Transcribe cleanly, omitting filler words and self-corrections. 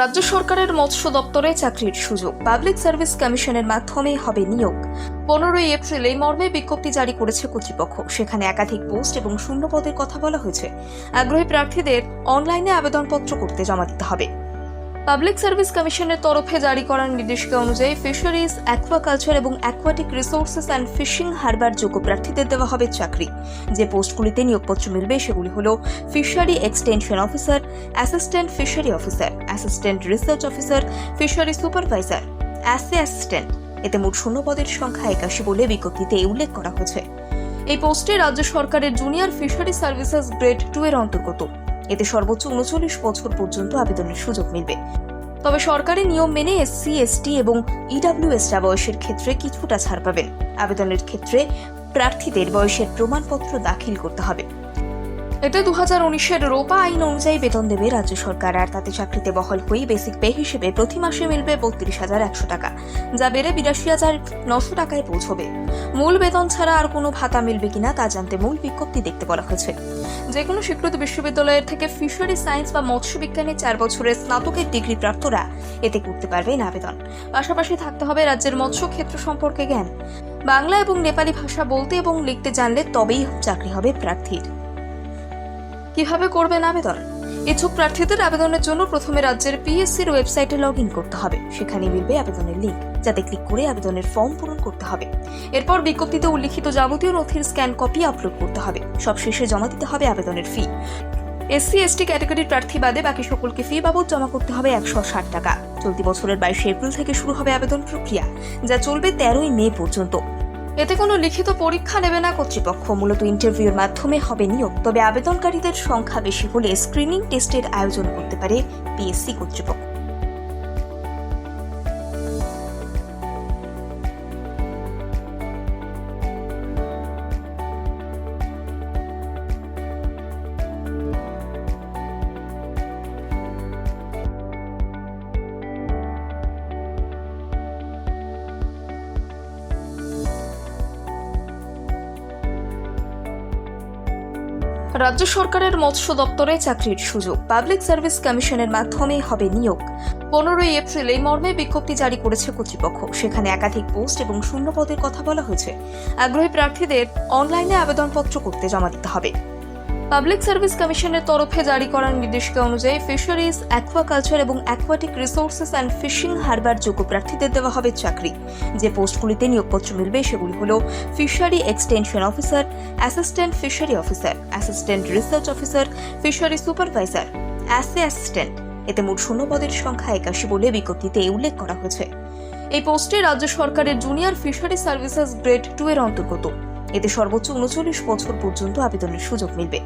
রাজ্য সরকারের মৎস্য দপ্তরে চাকরির সুযোগ পাবলিক সার্ভিস কমিশনের মাধ্যমে হবে নিয়োগ। 15ই এপ্রিল এই মর্মে বিজ্ঞপ্তি জারি করেছে কর্তৃপক্ষ। সেখানে একাধিক পোস্ট এবং শূন্য পদের কথা বলা হয়েছে। আগ্রহী প্রার্থীদের অনলাইনে আবেদনপত্র করতে জমা দিতে হবে। পাবলিক সার্ভিস কমিশনের তরফে জারি করা নির্দেশিকা অনুযায়ী ফিশারিজ, অ্যাকোয়াকালচার এবং aquatic resources and fishing harbour যোগ্য প্রার্থীদের দেওয়া হবে চাকরি। যে পোস্টগুলিতে নিয়োগপত্র মিলবে সেগুলি হল fishery extension officer, assistant fishery officer, assistant research officer, fishery supervisor, assistant. এতে মোট শূন্য পদের সংখ্যা 81 বলে বিজ্ঞপ্তিতে উল্লেখ করা হয়েছে। এই পোস্টে রাজ্য সরকারের জুনিয়র ফিশারি সার্ভিসেস গ্রেড 2 এর অন্তর্গত। এতে সর্বোচ্চ 39 বছর পর্যন্ত আবেদনের সুযোগ মিলবে। তবে সরকারি নিয়ম মেনে এসসি, এসটি এবং ইডব্লিউএসরা বয়সের ক্ষেত্রে কিছুটা ছাড় পাবেন। আবেদনের ক্ষেত্রে প্রার্থীদের বয়সের প্রমাণপত্র দাখিল করতে হবে। এতে 2019-এর রোপা আইন অনুযায়ী বেতন দেবে রাজ্য সরকার, আর তাতে চাকরিতে বহাল হয়ে বেসিক পে হিসেবে প্রতি মাসে মিলবে 32,100 টাকা, যা বেড়ে 82,900 টাকায় পৌঁছবে। মূল বেতন ছাড়া আর কোনো ভাতা মিলবে কিনা তা জানতে মূল বিজ্ঞপ্তি দেখতে বলা হয়েছে। যে কোনো স্বীকৃত বিশ্ববিদ্যালয়ের থেকে ফিশারি সায়েন্স বা মৎস্য বিজ্ঞানে 4 বছরের স্নাতকের ডিগ্রি প্রাপ্তরা এতে করতে পারবেন আবেদন। পাশাপাশি থাকতে হবে রাজ্যের মৎস্য ক্ষেত্র সম্পর্কে জ্ঞান। বাংলা এবং নেপালি ভাষা বলতে এবং লিখতে জানলে তবেই চাকরি হবে প্রার্থীর। কিভাবে করবেন আবেদন? ইচ্ছুক প্রার্থীদের আবেদনের জন্য প্রথমে রাজ্যের পিএসসির ওয়েবসাইটে লগইন করতে হবে। সেখানে মিলবে আবেদনের লিঙ্ক, যাতে ক্লিক করে আবেদনের ফর্ম পূরণ করতে হবে। এরপর বিজ্ঞপ্তিতে উল্লিখিত যাবতীয় নথির স্ক্যান কপি আপলোড করতে হবে। সবশেষে জমা দিতে হবে আবেদনের ফি। এসসি, এসটি ক্যাটাগরির প্রার্থী বাদে বাকি সকলকে ফি বাবদ জমা করতে হবে 160 টাকা। চলতি বছরের 22 এপ্রিল থেকে শুরু হবে আবেদন প্রক্রিয়া, যা চলবে 13ই মে পর্যন্ত। এতে কোনো লিখিত পরীক্ষা নেবে না কর্তৃপক্ষ, মূলত ইন্টারভিউর মাধ্যমে হবে নিয়োগ। তবে আবেদনকারীদের সংখ্যা বেশি হলে স্ক্রিনিং টেস্টের আয়োজন করতে পারে পিএসসি কর্তৃপক্ষ। রাজ্য সরকারের মৎস্য দপ্তরে চাকরির সুযোগ পাবলিক সার্ভিস কমিশনের মাধ্যমে হবে নিয়োগ। 15ই এপ্রিল এই মর্মে বিজ্ঞপ্তি জারি করেছে কর্তৃপক্ষ। সেখানে একাধিক পোস্ট এবং শূন্য পদের কথা বলা হয়েছে। আগ্রহী প্রার্থীদের অনলাইনে আবেদনপত্র করতে জমা দিতে হবে। পাবলিক সার্ভিস কমিশনের তরফে জারি করা নির্দেশিকা অনুযায়ী ফিশারিজ, অ্যাকোয়াকালচার এবং aquatic resources and fishing harbour যোগ্য প্রার্থীদের দেওয়া হবে চাকরি। যে পোস্টগুলিতে নিয়োগপত্র মিলবে সেগুলি হল fishery extension officer, assistant fishery officer, assistant research officer, fishery supervisor, assistant. এতে মোট শূন্য পদের সংখ্যা 81 বলে বিজ্ঞপ্তিতে উল্লেখ করা হয়েছে। এই পোস্টে রাজ্য সরকারের জুনিয়র ফিশারি সার্ভিসেস গ্রেড 2 এর অন্তর্গত। এতে সর্বোচ্চ 39 বছর পর্যন্ত আবেদনের সুযোগ মিলবে।